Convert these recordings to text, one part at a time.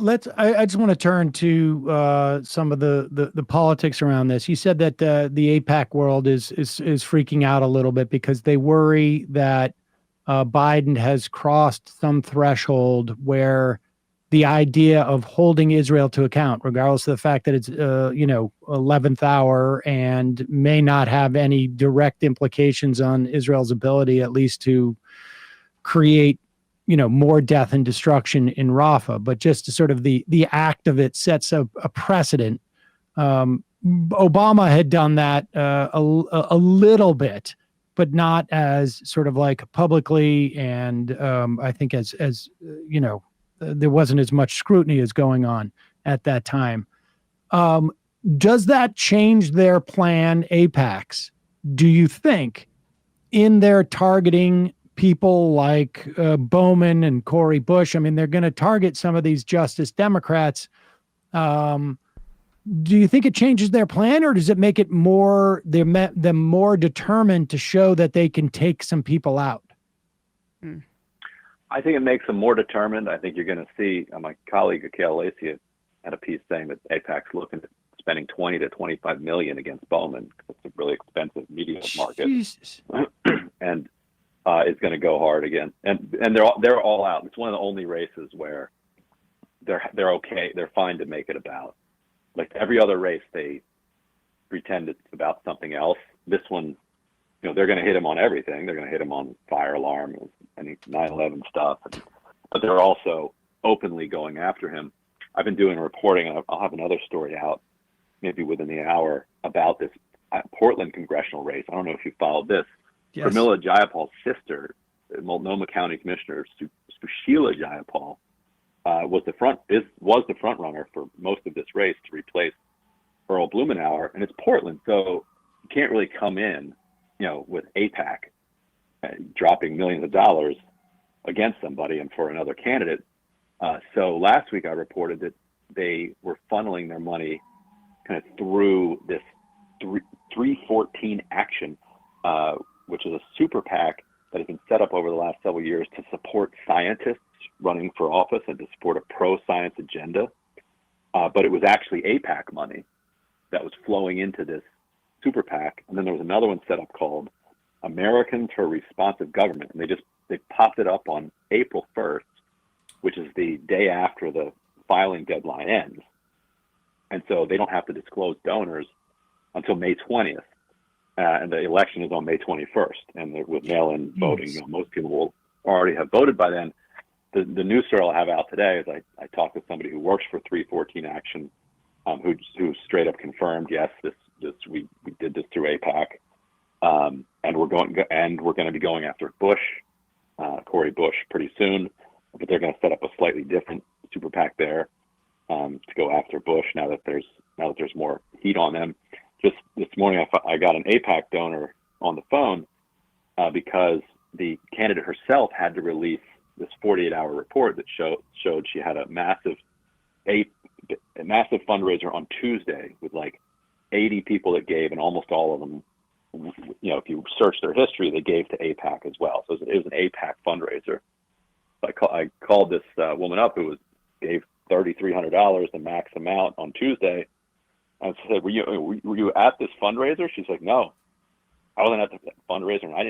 I just want to turn to some of the politics around this. You said that the AIPAC world is freaking out a little bit because they worry that Biden has crossed some threshold where the idea of holding Israel to account, regardless of the fact that it's 11th hour and may not have any direct implications on Israel's ability, at least to create more death and destruction in Rafah, but just to sort of the act of it sets a precedent. Obama had done that a little bit, but not as sort of like publicly, and I think as there wasn't as much scrutiny as going on at that time. Does that change their plan, AIPAC's? Do you think in their targeting people like Bowman and Cori Bush? I mean, they're going to target some of these Justice Democrats. Do you think it changes their plan, or does it make it them more determined to show that they can take some people out? I think it makes them more determined. I think you're going to see my colleague Akil Lacy had a piece saying that AIPAC's looking at spending 20 to 25 million against Bowman. It's a really expensive media market. Jesus. And is going to go hard again, and they're all out. It's one of the only races where they're okay. They're fine to make it about. Like every other race, they pretend it's about something else. This one, they're going to hit him on everything. They're going to hit him on fire alarm and 9/11 stuff, but they're also openly going after him. I've been doing reporting, and I'll have another story out maybe within the hour about this Portland congressional race. I don't know if you followed this. Yes. Pramila Jayapal's sister, Multnomah County Commissioner Susheela Jayapal, was the front runner for most of this race to replace Earl Blumenauer, and it's Portland, so you can't really come in, with AIPAC dropping millions of dollars against somebody and for another candidate. So last week I reported that they were funneling their money kind of through this 314 action. Which is a super PAC that has been set up over the last several years to support scientists running for office and to support a pro-science agenda. But it was actually AIPAC money that was flowing into this super PAC. And then there was another one set up called Americans for Responsive Government. And they popped it up on April 1st, which is the day after the filing deadline ends. And so they don't have to disclose donors until May 20th. And the election is on May 21st, and with mail-in voting, most people will already have voted by then. The news story I'll have out today is I talked with somebody who works for 314 Action, who straight up confirmed, yes, we did this through AIPAC, and we're going to be going after Bush, Cori Bush, pretty soon, but they're going to set up a slightly different super PAC there to go after Bush now that there's more heat on them. Just this morning, I got an AIPAC donor on the phone because the candidate herself had to release this 48-hour report that showed she had a massive fundraiser on Tuesday with like 80 people that gave, and almost all of them, if you search their history, they gave to AIPAC as well. So it was an AIPAC fundraiser. I called this woman up who gave $3,300, the max amount, on Tuesday. I said, were you at this fundraiser? She's like, no, I wasn't at the fundraiser, and I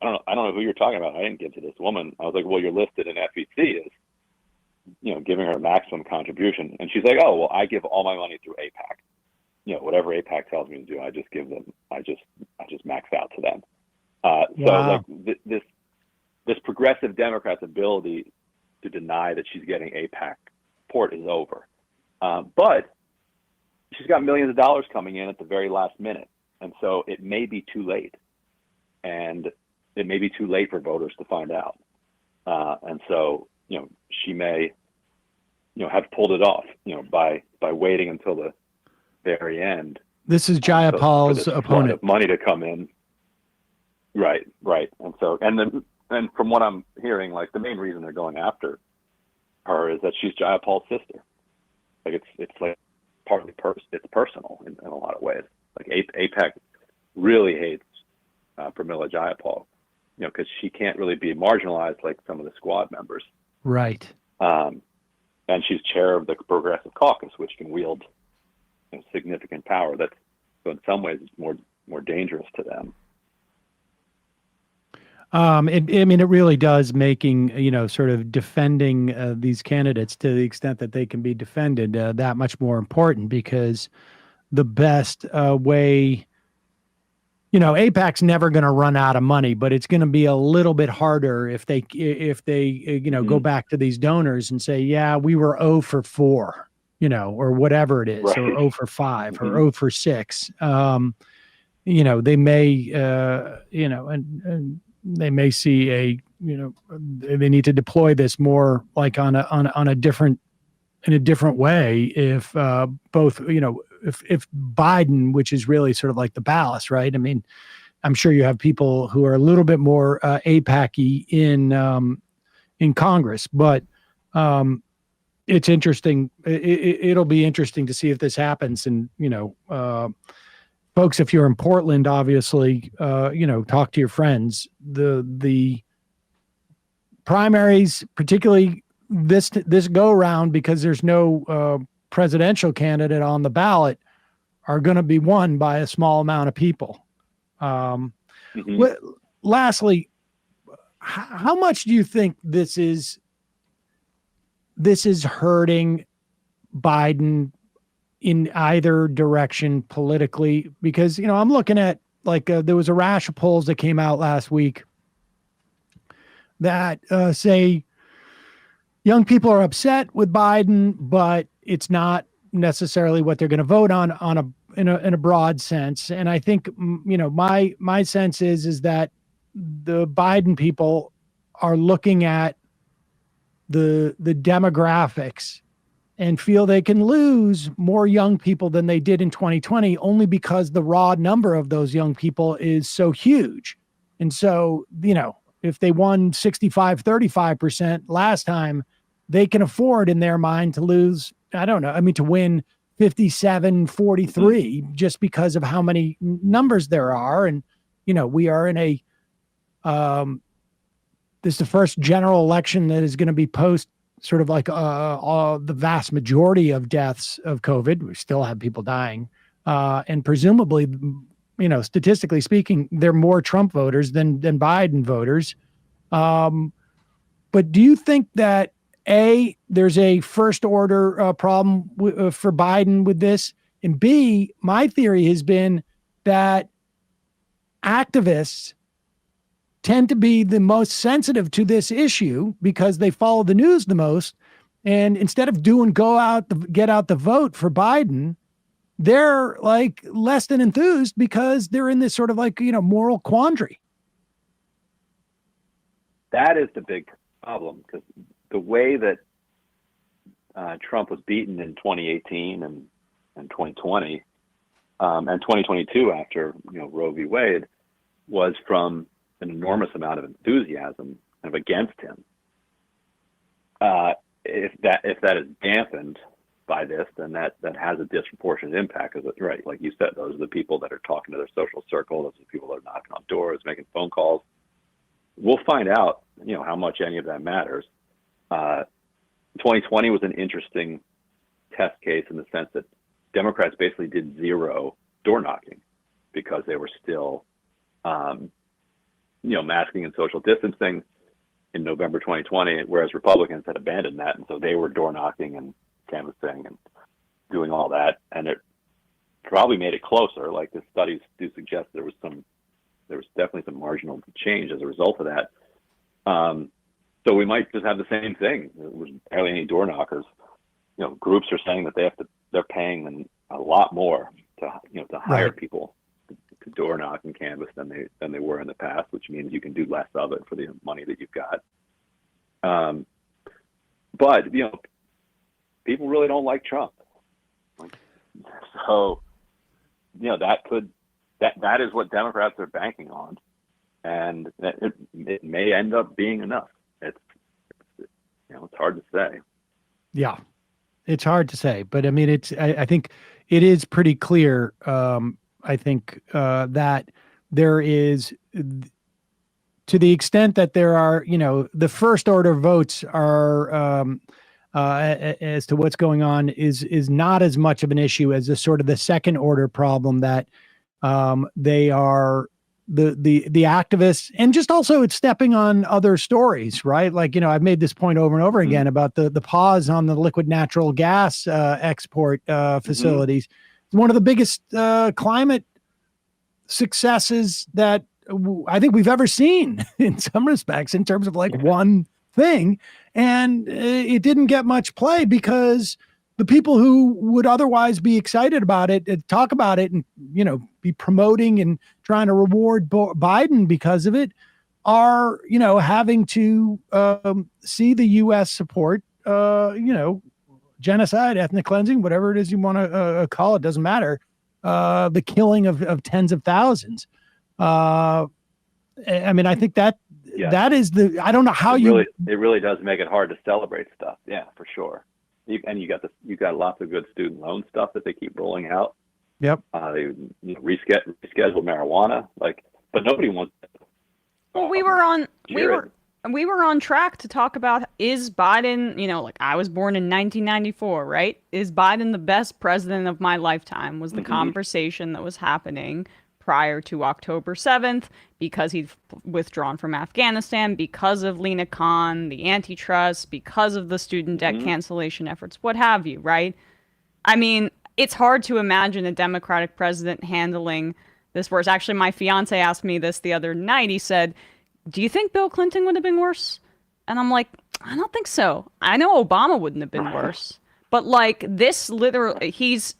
don't know who you're talking about. I didn't give to this woman. I was like, well, you're listed in FEC as, giving her a maximum contribution. And she's like, oh, well, I give all my money through AIPAC. Whatever AIPAC tells me to do, I just give them. I just max out to them. Wow. So like this progressive Democrat's ability to deny that she's getting AIPAC support is over. But she's got millions of dollars coming in at the very last minute. And so it may be too late. And it may be too late for voters to find out. And so, she may, have pulled it off, by waiting until the very end. This is Jayapal's opponent. Of money to come in. Right. And so, and from what I'm hearing, like the main reason they're going after her is that she's Jayapal's sister. Like it's like partly it's personal in a lot of ways. Like AIPAC really hates Pramila Jayapal, because she can't really be marginalized like some of the squad members. Right. and she's chair of the Progressive Caucus, which can wield significant power. So in some ways it's more dangerous to them. It really does making, sort of defending these candidates to the extent that they can be defended that much more important, because the best way, AIPAC's never going to run out of money, but it's going to be a little bit harder if they go back to these donors and say, yeah, we were 0 for 4, or whatever it is, right. or 0 for 5 or 0 for 6. They may, and they may see they need to deploy this more like in a different way if both, if Biden, which is really sort of like the ballast, right? I mean, I'm sure you have people who are a little bit more AIPAC-y in Congress, but it's interesting. It'll be interesting to see if this happens. And, folks, if you're in Portland, obviously, talk to your friends. The primaries, particularly this go around, because there's no presidential candidate on the ballot, are going to be won by a small amount of people. Lastly, how much do you think this is hurting Biden in either direction politically? Because, I'm looking at there was a rash of polls that came out last week that say young people are upset with Biden, but it's not necessarily what they're going to vote on in a broad sense. And I think, my sense is that the Biden people are looking at the demographics and feel they can lose more young people than they did in 2020, only because the raw number of those young people is so huge. And so, if they won 65-35% last time, they can afford in their mind to lose, to win 57-43 just because of how many numbers there are. And, we are in this is the first general election that is going to be post sort of like the vast majority of deaths of COVID. We still have people dying. And presumably, statistically speaking, they're more Trump voters than Biden voters. But do you think that, A, there's a first order problem for Biden with this? And B, my theory has been that activists tend to be the most sensitive to this issue because they follow the news the most. And instead of get out the vote for Biden, they're like less than enthused because they're in this sort of moral quandary. That is the big problem, because the way that Trump was beaten in 2018 and 2020 and 2022 after Roe v. Wade was from an enormous amount of enthusiasm kind of against him. If that is dampened by this, then that has a disproportionate impact. Because right, like you said, those are the people that are talking to their social circle. Those are the people that are knocking on doors, making phone calls. We'll find out, how much any of that matters. 2020 was an interesting test case in the sense that Democrats basically did zero door knocking because they were still, masking and social distancing in November 2020, whereas Republicans had abandoned that. And so they were door knocking and canvassing and doing all that. And it probably made it closer. Like the studies do suggest there was definitely some marginal change as a result of that. So we might just have the same thing. There was barely any door knockers. Groups are saying that they're paying them a lot more to hire right. people to door knock and canvass than they were in the past, which means you can do less of it for the money that you've got. But people really don't like Trump. So that is what Democrats are banking on, and it may end up being enough. It's hard to say. Yeah, it's hard to say, but I mean, I think it is pretty clear. I think that there is, to the extent that there are, the first order votes are as to what's going on is not as much of an issue as a sort of the second order problem that they are the activists, and just also it's stepping on other stories, right? Like, I've made this point over and over again about the pause on the liquid natural gas export facilities. One of the biggest climate successes that I think we've ever seen in some respects in terms of like one thing. And it didn't get much play because the people who would otherwise be excited about it, talk about it, and, be promoting and trying to reward Biden because of it are, having to see the U.S. support, genocide, ethnic cleansing, whatever it is you want to call it, doesn't matter. The killing of tens of thousands. I mean, I think that that is I don't know how it really does make it hard to celebrate stuff. Yeah, for sure. You got lots of good student loan stuff that they keep rolling out. Yep. They reschedule marijuana, but nobody wants. Well, we were on track to talk about, is Biden, I was born in 1994, right? Is Biden the best president of my lifetime was the conversation that was happening prior to October 7th, because he'd withdrawn from Afghanistan, because of Lena Khan, the antitrust, because of the student debt cancellation efforts, what have you, right? I mean, it's hard to imagine a Democratic president handling this worse. Actually, my fiance asked me this the other night. He said, do you think Bill Clinton would have been worse? And I'm like, I don't think so. I know Obama wouldn't have been worse. But this literally, he's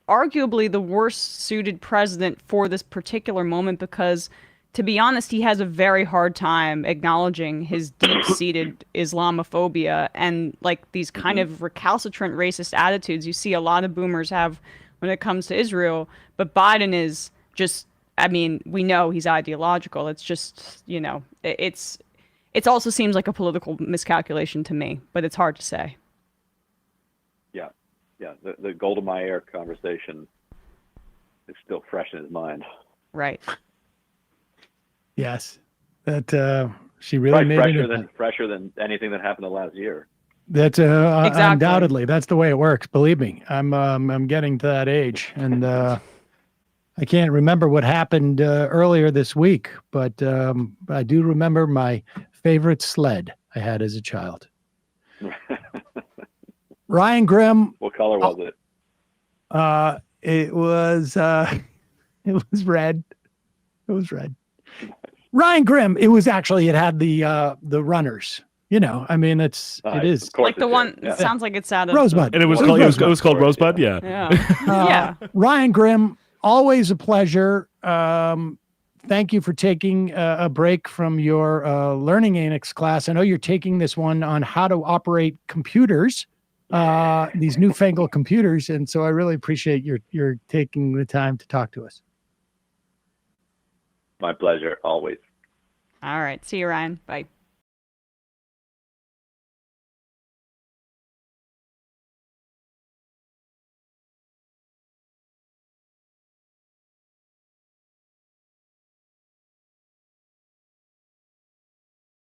arguably the worst suited president for this particular moment because, to be honest, he has a very hard time acknowledging his deep-seated Islamophobia and these kind of recalcitrant racist attitudes you see a lot of boomers have when it comes to Israel. But Biden is just, I mean, we know he's ideological. It's just, it also seems like a political miscalculation to me, but it's hard to say. Yeah, the Golda Meir conversation is still fresh in his mind. Right. Yes, that she really made fresher than anything that happened the last year. That's exactly. Undoubtedly that's the way it works. Believe me, I'm getting to that age, and I can't remember what happened earlier this week, but I do remember my favorite sled I had as a child. Ryan Grimm. What color was it? It was red. It was red. Ryan Grimm. It was actually, it had the runners. I mean, it is like the one. Yeah. It sounds like it's out of Rosebud, and it was called Rosebud. Yeah. Yeah. Ryan Grimm, always a pleasure. Thank you for taking a break from your Learning Annex class. I know you're taking this one on how to operate computers. These newfangled computers, and so I really appreciate your taking the time to talk to us. My pleasure, always. All right, see you, Ryan. Bye.